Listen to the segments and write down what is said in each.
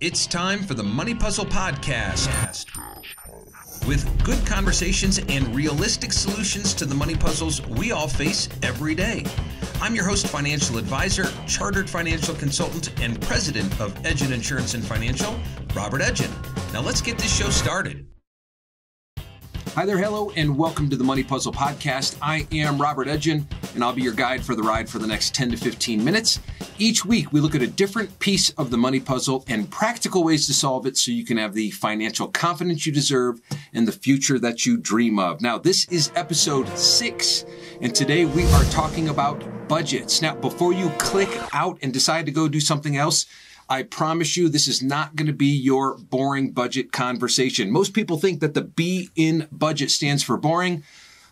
It's time for the Money Puzzle Podcast. With good conversations and realistic solutions to the money puzzles we all face every day. I'm your host, financial advisor, chartered financial consultant, and president of Edgen Insurance and Financial, Robert Edgen. Now let's get this show started. Hi there, hello, and welcome to the Money Puzzle Podcast. I am Robert Edgen, and I'll be your guide for the ride for the next 10 to 15 minutes. Each week, we look at a different piece of the money puzzle and practical ways to solve it so you can have the financial confidence you deserve and the future that you dream of. Now, this is episode 6, and today we are talking about budgets. Now, before you click out and decide to go do something else, I promise you this is not going to be your boring budget conversation. Most people think that the B in budget stands for boring.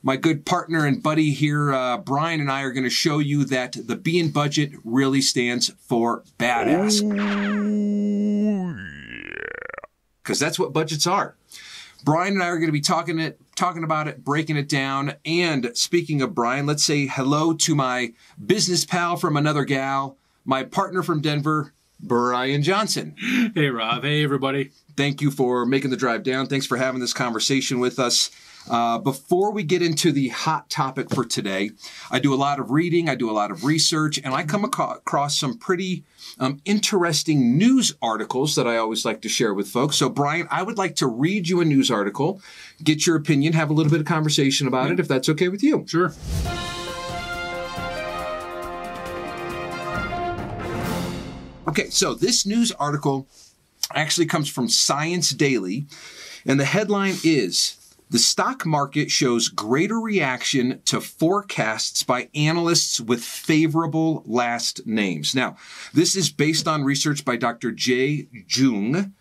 My good partner and buddy here, Brian, and I are going to show you that the B in budget really stands for badass. Because that's what budgets are. Brian and I are going to be talking about it, breaking it down. And speaking of Brian, let's say hello to my business pal from another gal, my partner from Denver, Brian Johnson. Hey, Rob. Hey, everybody. Thank you for making the drive down. Thanks for having this conversation with us. Before we get into the hot topic for today, I do a lot of reading, I do a lot of research, and I come across some pretty interesting news articles that I always like to share with folks. So, Brian, I would like to read you a news article, get your opinion, have a little bit of conversation about it, if that's okay with you. Sure. Okay, so this news article actually comes from Science Daily, and the headline is, "The stock market shows greater reaction to forecasts by analysts with favorable last names." Now, this is based on research by Dr. Jay Jung,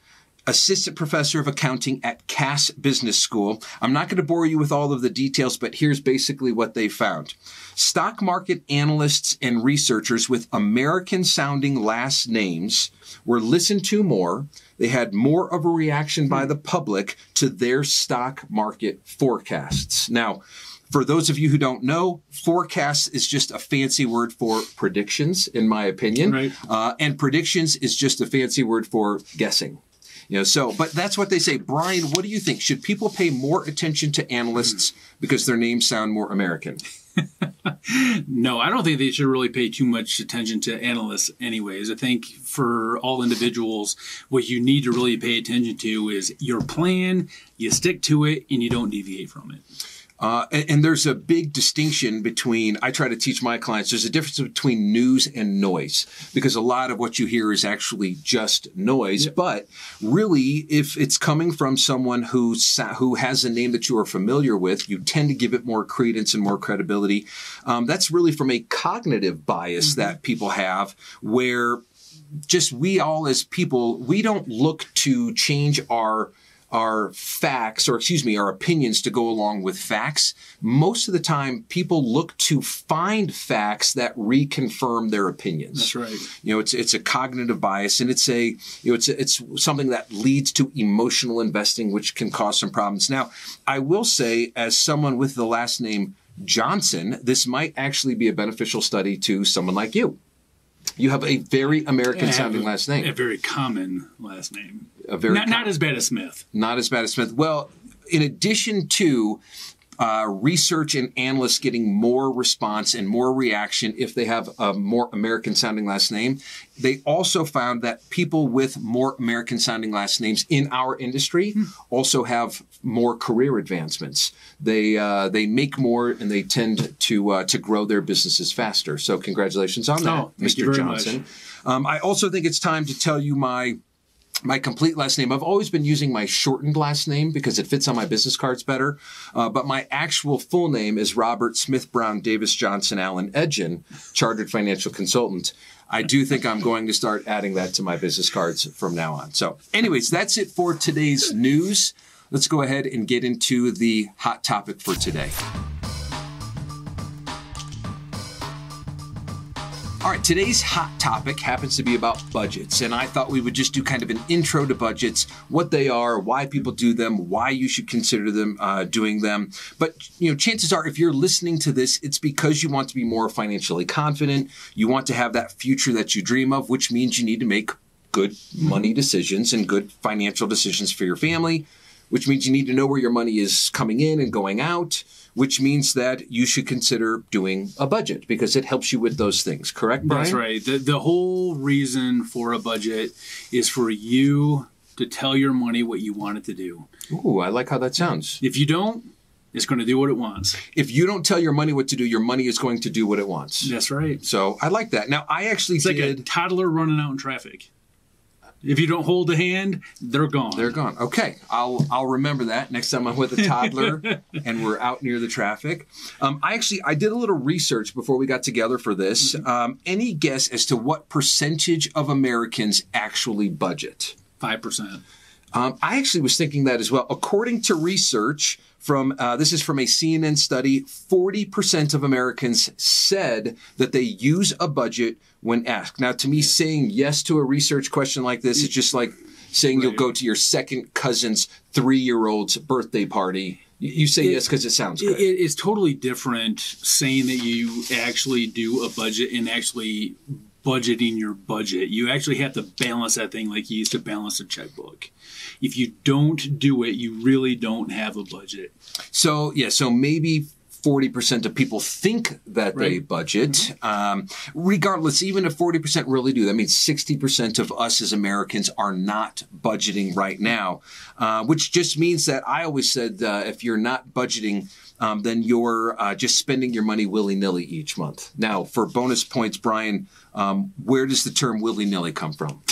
assistant professor of accounting at Cass Business School. I'm not going to bore you with all of the details, but here's basically what they found. Stock market analysts and researchers with American-sounding last names were listened to more. They had more of a reaction by the public to their stock market forecasts. Now, for those of you who don't know, forecasts is just a fancy word for predictions, in my opinion. Right. And predictions is just a fancy word for guessing. But that's what they say. Brian, what do you think? Should people pay more attention to analysts because their names sound more American? No, I don't think they should really pay too much attention to analysts anyways. I think for all individuals, what you need to really pay attention to is your plan, you stick to it, and you don't deviate from it. And there's a big distinction between, I try to teach my clients, there's a difference between news and noise, because a lot of what you hear is actually just noise. Yep. But really, if it's coming from someone who has a name that you are familiar with, you tend to give it more credence and more credibility. That's really from a cognitive bias that people have, where just we all as people, we don't look to change our facts, or our opinions to go along with facts. Most of the time, people look to find facts that reconfirm their opinions. That's right. It's a cognitive bias, and it's something that leads to emotional investing, which can cause some problems. Now, I will say, as someone with the last name Johnson, this might actually be a beneficial study to someone like you. You have a very American-sounding last name. A very common last name. Not as bad as Smith. Not as bad as Smith. Well, in addition to research and analysts getting more response and more reaction if they have a more American-sounding last name, they also found that people with more American-sounding last names in our industry also have more career advancements. They make more, and they tend to grow their businesses faster. So congratulations on that, Mr. Johnson. I also think it's time to tell you my complete last name. I've always been using my shortened last name because it fits on my business cards better. But my actual full name is Robert Smith Brown Davis Johnson Allen Edgen, chartered financial consultant. I do think I'm going to start adding that to my business cards from now on. So anyways, that's it for today's news. Let's go ahead and get into the hot topic for today. All right, today's hot topic happens to be about budgets, and I thought we would just do kind of an intro to budgets, what they are, why people do them, why you should consider them doing them. But chances are, if you're listening to this, it's because you want to be more financially confident. You want to have that future that you dream of, which means you need to make good money decisions and good financial decisions for your family, which means you need to know where your money is coming in and going out, which means that you should consider doing a budget because it helps you with those things. Correct, Brian? That's right. The whole reason for a budget is for you to tell your money what you want it to do. Ooh, I like how that sounds. If you don't, it's going to do what it wants. If you don't tell your money what to do, your money is going to do what it wants. That's right. So I like that. Now, I actually It's like a toddler running out in traffic. If you don't hold the hand, they're gone. They're gone. Okay, I'll remember that next time I'm with a toddler and we're out near the traffic. I did a little research before we got together for this. Any guess as to what percentage of Americans actually budget? 5%. I actually was thinking that as well. According to research from, this is from a CNN study, 40% of Americans said that they use a budget when asked. Now, to me, saying yes to a research question like this is just like saying you'll go to your second cousin's 3-year-old's birthday party. You say yes because it sounds good. It's totally different saying that you actually do a budget and actually budgeting your budget. You actually have to balance that thing like you used to balance a checkbook. If you don't do it, you really don't have a budget. So maybe 40% of people think that they budget. Regardless, even if 40% really do, that means 60% of us as Americans are not budgeting right now, which just means that I always said if you're not budgeting, then you're just spending your money willy-nilly each month. Now, for bonus points, Brian, where does the term willy-nilly come from?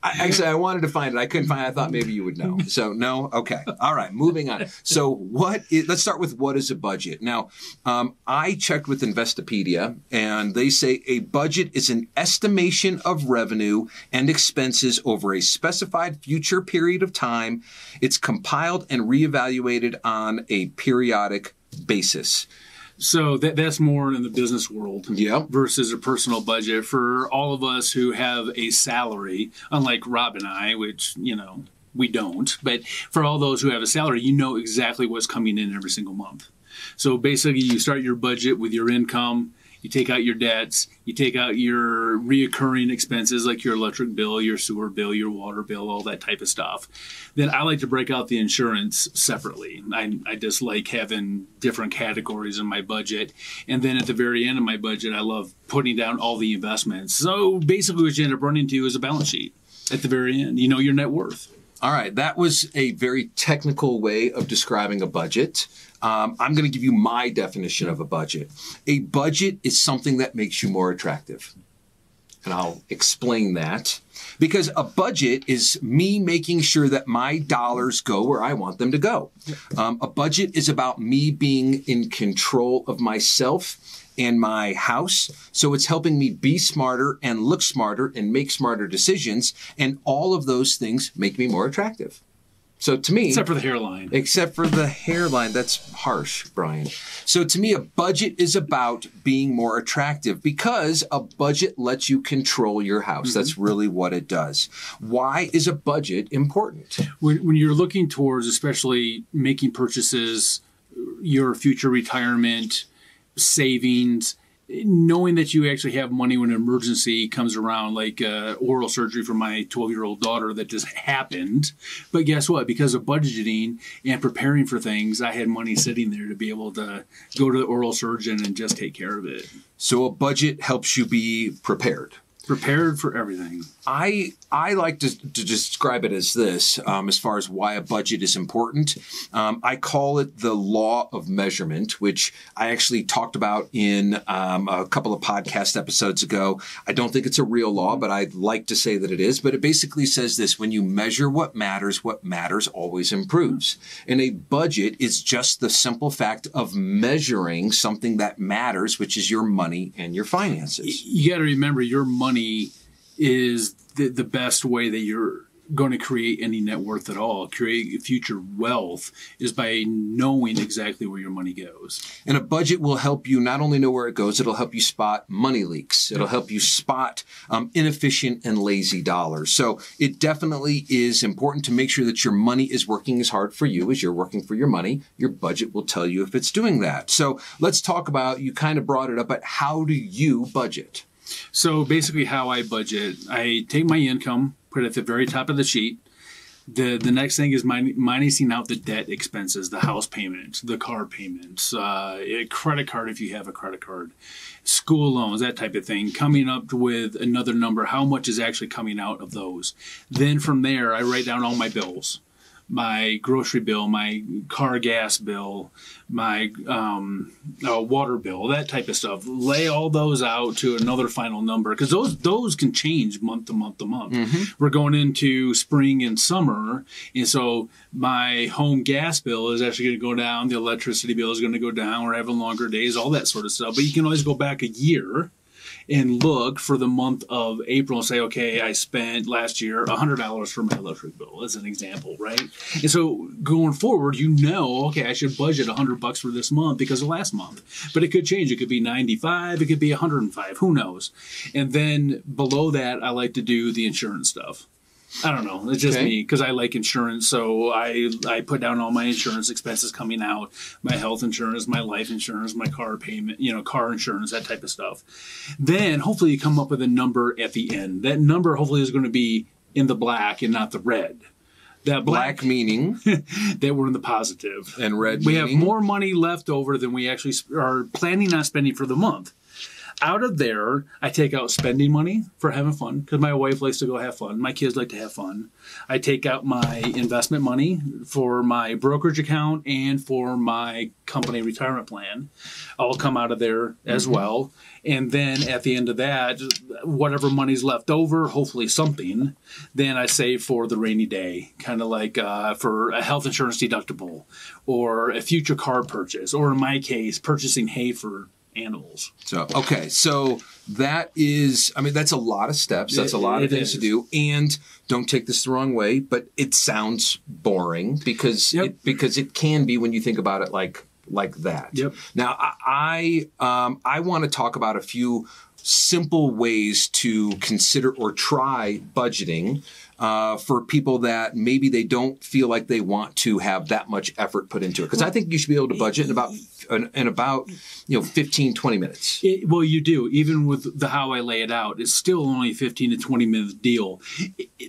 I wanted to find it. I couldn't find it. I thought maybe you would know. So no? Okay. All right. Moving on. So let's start with what is a budget. Now, I checked with Investopedia and they say a budget is an estimation of revenue and expenses over a specified future period of time. It's compiled and reevaluated on a periodic basis. So that's more in the business world versus a personal budget. For all of us who have a salary, unlike Rob and I, which, we don't. But for all those who have a salary, you know exactly what's coming in every single month. So basically, you start your budget with your income. You take out your debts, you take out your reoccurring expenses like your electric bill, your sewer bill, your water bill, all that type of stuff. Then I like to break out the insurance separately. I just like having different categories in my budget. And then at the very end of my budget, I love putting down all the investments. So basically what you end up running to is a balance sheet at the very end. You know your net worth. All right. That was a very technical way of describing a budget. I'm going to give you my definition of a budget. A budget is something that makes you more attractive. And I'll explain that. Because a budget is me making sure that my dollars go where I want them to go. A budget is about me being in control of myself and my house. So it's helping me be smarter and look smarter and make smarter decisions. And all of those things make me more attractive. So to me... Except for the hairline. Except for the hairline. That's harsh, Brian. So to me, a budget is about being more attractive because a budget lets you control your house. That's really what it does. Why is a budget important? When you're looking towards, especially making purchases, your future retirement, savings, knowing that you actually have money when an emergency comes around, like oral surgery for my 12-year-old daughter that just happened. But guess what? Because of budgeting and preparing for things, I had money sitting there to be able to go to the oral surgeon and just take care of it. So a budget helps you be prepared. Prepared for everything. I like to describe it as this, as far as why a budget is important. I call it the law of measurement, which I actually talked about in a couple of podcast episodes ago. I don't think it's a real law, but I'd like to say that it is. But it basically says this: when you measure what matters always improves. And a budget is just the simple fact of measuring something that matters, which is your money and your finances. You got to remember, your money is the best way that you're going to create any net worth at all. Create future wealth is by knowing exactly where your money goes. And a budget will help you not only know where it goes, it'll help you spot money leaks. It'll help you spot inefficient and lazy dollars. So it definitely is important to make sure that your money is working as hard for you as you're working for your money. Your budget will tell you if it's doing that. So let's talk about, you kind of brought it up, but how do you budget? So basically how I budget, I take my income, put it at the very top of the sheet. The next thing is minusing out the debt expenses, the house payment, the car payments, a credit card if you have a credit card, school loans, that type of thing, coming up with another number, how much is actually coming out of those. Then from there, I write down all my bills. My grocery bill, my car gas bill, my water bill, that type of stuff. Lay all those out to another final number because those can change month to month to month. Mm-hmm. We're going into spring and summer, and so my home gas bill is actually going to go down. The electricity bill is going to go down. We're having longer days, all that sort of stuff. But you can always go back a year and look for the month of April and say, okay, I spent last year $100 for my electric bill, as an example, right? And so going forward, okay, I should budget $100 for this month because of last month. But it could change. It could be 95. It could be 105. Who knows? And then below that, I like to do the insurance stuff. I don't know. It's just me because I like insurance. So I put down all my insurance expenses coming out, my health insurance, my life insurance, my car payment, car insurance, that type of stuff. Then hopefully you come up with a number at the end. That number hopefully is going to be in the black and not the red. That black meaning that we're in the positive. And red we meaning? Have more money left over than we actually are planning on spending for the month. Out of there, I take out spending money for having fun because my wife likes to go have fun. My kids like to have fun. I take out my investment money for my brokerage account and for my company retirement plan. I'll come out of there as well. And then at the end of that, whatever money's left over, hopefully something, then I save for the rainy day, kind of like for a health insurance deductible or a future car purchase, or in my case, purchasing hay for animals. So that is, that's a lot of steps. That's a lot of things to do. And don't take this the wrong way, but it sounds boring because it can be when you think about it like that. Yep. Now, I want to talk about a few simple ways to consider or try budgeting for people that maybe they don't feel like they want to have that much effort put into it. Because I think you should be able to budget in about 15, 20 minutes. Well, you do. Even with how I lay it out, it's still only a 15 to 20 minute deal.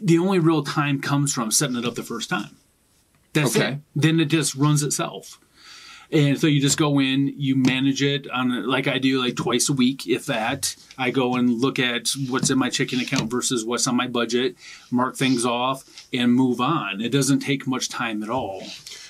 The only real time comes from setting it up the first time. That's it. Then it just runs itself. And so you just go in, you manage it like I do, like twice a week, if that. I go and look at what's in my checking account versus what's on my budget, mark things off, and move on. It doesn't take much time at all.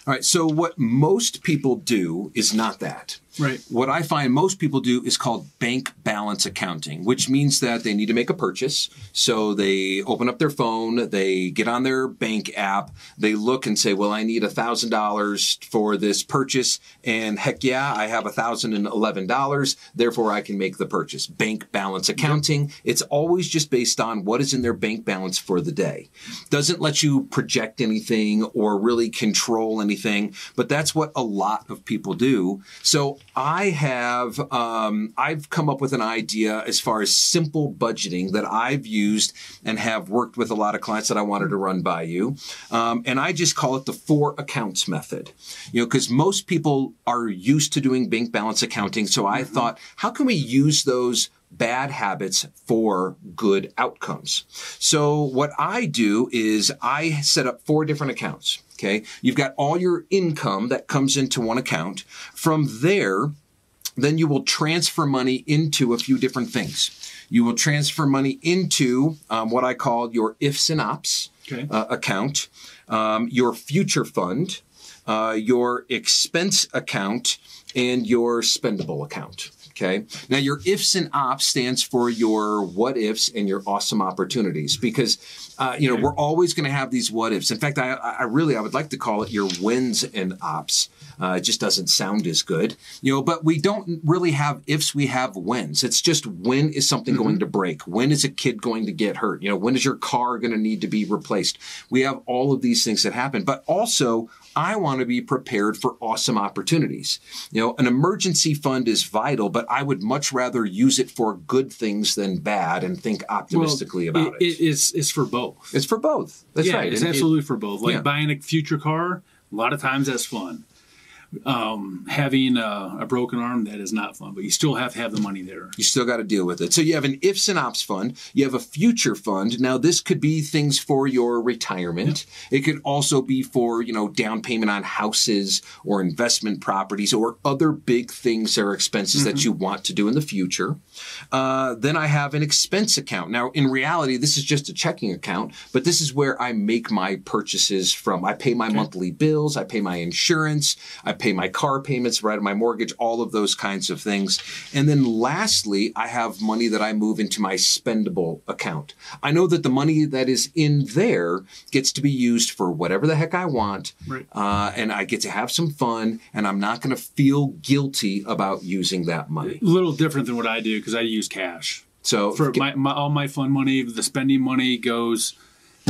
All right. So what most people do is not that. Right. What I find most people do is called bank balance accounting, which means that they need to make a purchase. So they open up their phone, they get on their bank app, they look and say, well, I need $1,000 for this purchase. And heck yeah, I have $1,011. Therefore, I can make the purchase. Bank balance accounting. Yep. It's always just based on what is in their bank balance for the day. Doesn't let you project anything or really control anything, but that's what a lot of people do. So I've come up with an idea as far as simple budgeting that I've used and have worked with a lot of clients that I wanted to run by you. And I just call it the 4 accounts method, because most people are used to doing bank balance accounting. So I thought, how can we use those bad habits for good outcomes? So what I do is I set up 4 different accounts. Okay. You've got all your income that comes into one account. From there, then you will transfer money into a few different things. You will transfer money into what I call your ifs and ops account, your future fund, your expense account, and your spendable account. Okay. Now, your ifs and ops stands for your what ifs and your awesome opportunities, because we're always going to have these what ifs. In fact, I would like to call it your wins and ops. It just doesn't sound as good, but we don't really have ifs. We have wins. It's just, when is something going to break? When is a kid going to get hurt? When is your car going to need to be replaced? We have all of these things that happen, but also I want to be prepared for awesome opportunities. An emergency fund is vital, but I would much rather use it for good things than bad and think optimistically about it. It's for both. It's for both. That's right. It's absolutely for both. Like buying a future car, a lot of times that's fun. having a broken arm, that is not fun, but you still have to have the money there. You still got to deal with it. So you have an ifs and ops fund. You have a future fund. Now, this could be things for your retirement. It could also be for, down payment on houses or investment properties or other big things or expenses that you want to do in the future. Then I have an expense account. Now, in reality, this is just a checking account, but this is where I make my purchases from. I pay my monthly bills. I pay my insurance. I pay my car payments, right, my mortgage, all of those kinds of things. And then lastly, I have money that I move into my spendable account. I know that the money that is in there gets to be used for whatever the heck I want. Right. And I get to have some fun, and I'm not going to feel guilty about using that money. A little different than what I do because I use cash. So for all my fun money, the spending money goes,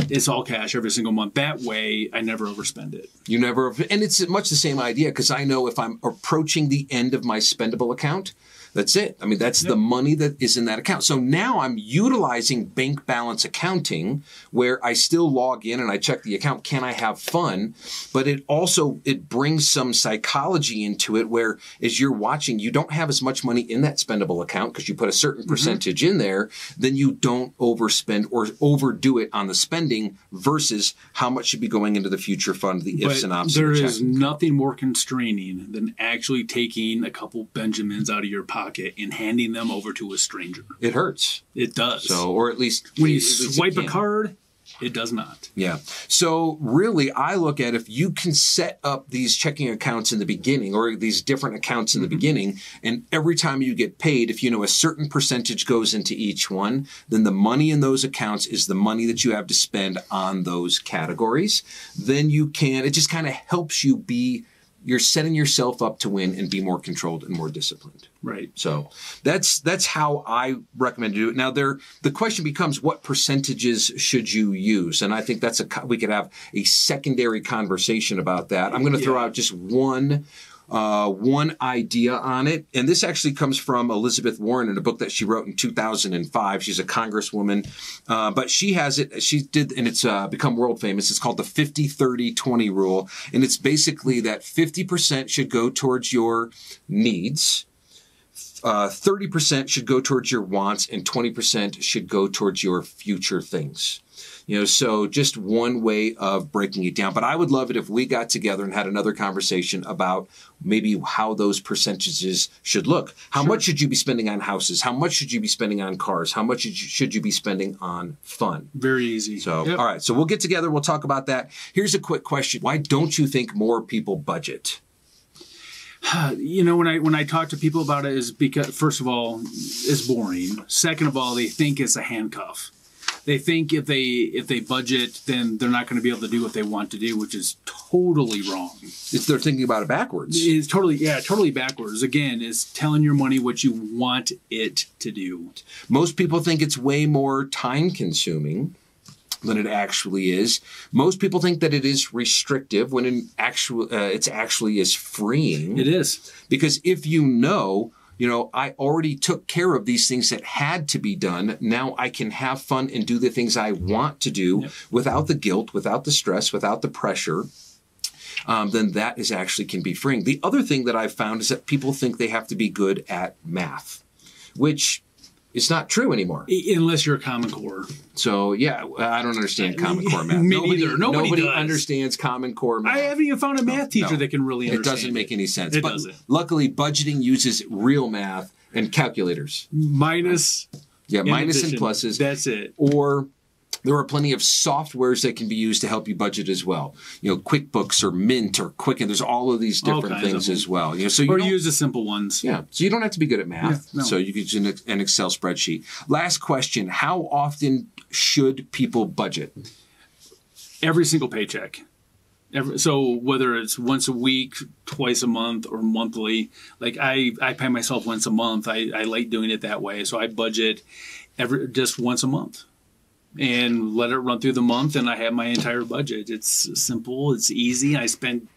it's all cash every single month. That way, I never overspend it. You never, and it's much the same idea because I know if I'm approaching the end of my spendable account, that's it. I mean, that's the money that is in that account. So now I'm utilizing bank balance accounting where I still log in and I check the account. Can I have fun? But it brings some psychology into it where as you're watching, you don't have as much money in that spendable account because you put a certain percentage in there. Then you don't overspend or overdo it on the spending versus how much should be going into the future fund, the ifs and ops. There is nothing more constraining than actually taking a couple Benjamins out of your pocket and handing them over to a stranger. It hurts. It does. So, or at least when you swipe a card, it does not. Yeah. So really, I look at if you can set up these checking accounts in the beginning or these different accounts in the beginning, and every time you get paid, if you know a certain percentage goes into each one, then the money in those accounts is the money that you have to spend on those categories. Then it just kind of helps you you're setting yourself up to win and be more controlled and more disciplined. Right. So that's how I recommend to do it. Now, the question becomes, what percentages should you use? And I think we could have a secondary conversation about that. I'm going to throw out just one idea on it. And this actually comes from Elizabeth Warren in a book that she wrote in 2005. She's a congresswoman, but she has it. She did, and it's become world famous. It's called the 50-30-20 rule. And it's basically that 50% should go towards your needs. 30% should go towards your wants and 20% should go towards your future things. So just one way of breaking it down. But I would love it if we got together and had another conversation about maybe how those percentages should look. How much should you be spending on houses? How much should you be spending on cars? How much should you be spending on fun? Very easy. So, all right. So we'll get together. We'll talk about that. Here's a quick question. Why don't you think more people budget? When I talk to people about it is because, first of all, it's boring. Second of all, they think it's a handcuff. They think if they budget, then they're not going to be able to do what they want to do, which is totally wrong. They're thinking about it backwards. It's totally backwards. Again, it's telling your money what you want it to do. Most people think it's way more time consuming than it actually is. Most people think that it is restrictive when it's actually is freeing. It is. Because if I already took care of these things that had to be done. Now I can have fun and do the things I want to do without the guilt, without the stress, without the pressure. Then that actually can be freeing. The other thing that I've found is that people think they have to be good at math, which is not true anymore. Unless you're a Common Core. So, I don't understand Common Core math. Me neither. Nobody understands Common Core math. I haven't even found a math teacher that can really understand it. Doesn't make any sense. It doesn't. Luckily, budgeting uses real math and calculators. Minus and pluses. That's it. Or there are plenty of softwares that can be used to help you budget as well. QuickBooks or Mint or Quicken. There's all of these different things as well. So use the simple ones. Yeah. So you don't have to be good at math. So you can use an Excel spreadsheet. Last question. How often should people budget? Every single paycheck. So whether it's once a week, twice a month, or monthly, like I pay myself once a month. I like doing it that way. So I budget just once a month. And let it run through the month, and I have my entire budget. It's simple. It's easy. I spend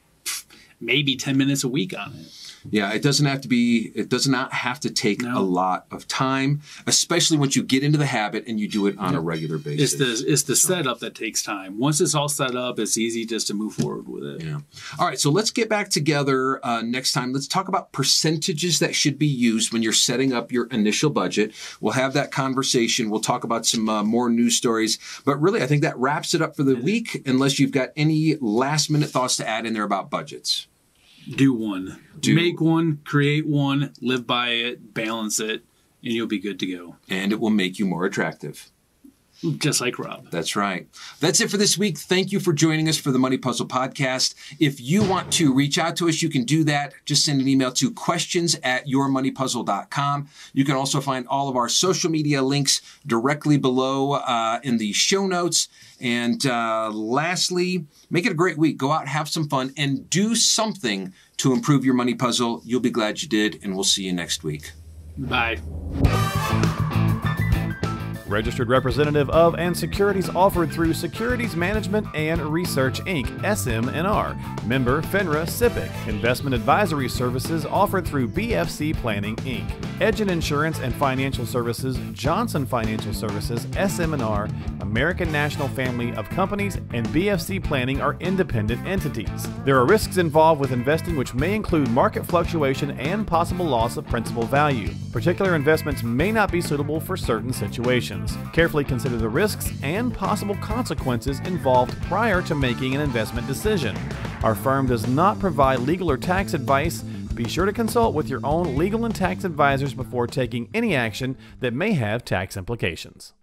maybe 10 minutes a week on it. Yeah, it does not have to take a lot of time, especially once you get into the habit and you do it on a regular basis. It's the setup that takes time. Once it's all set up, it's easy just to move forward with it. Yeah. All right, so let's get back together next time. Let's talk about percentages that should be used when you're setting up your initial budget. We'll have that conversation. We'll talk about some more news stories. But really, I think that wraps it up for the week, unless you've got any last-minute thoughts to add in there about budgets. Do one. Make one, create one, live by it, balance it, and you'll be good to go. And it will make you more attractive. Just like Rob. That's right. That's it for this week. Thank you for joining us for the Money Puzzle Podcast. If you want to reach out to us, you can do that. Just send an email to questions@yourmoneypuzzle.com. You can also find all of our social media links directly below in the show notes. And lastly, make it a great week. Go out, have some fun, and do something to improve your money puzzle. You'll be glad you did, and we'll see you next week. Bye. Registered representative of and securities offered through Securities Management and Research, Inc., SM&R. Member FINRA SIPC. Investment advisory services offered through BFC Planning, Inc. Edgen Insurance and Financial Services, Johnson Financial Services, SM&R, American National Family of Companies, and BFC Planning are independent entities. There are risks involved with investing which may include market fluctuation and possible loss of principal value. Particular investments may not be suitable for certain situations. Carefully consider the risks and possible consequences involved prior to making an investment decision. Our firm does not provide legal or tax advice. Be sure to consult with your own legal and tax advisors before taking any action that may have tax implications.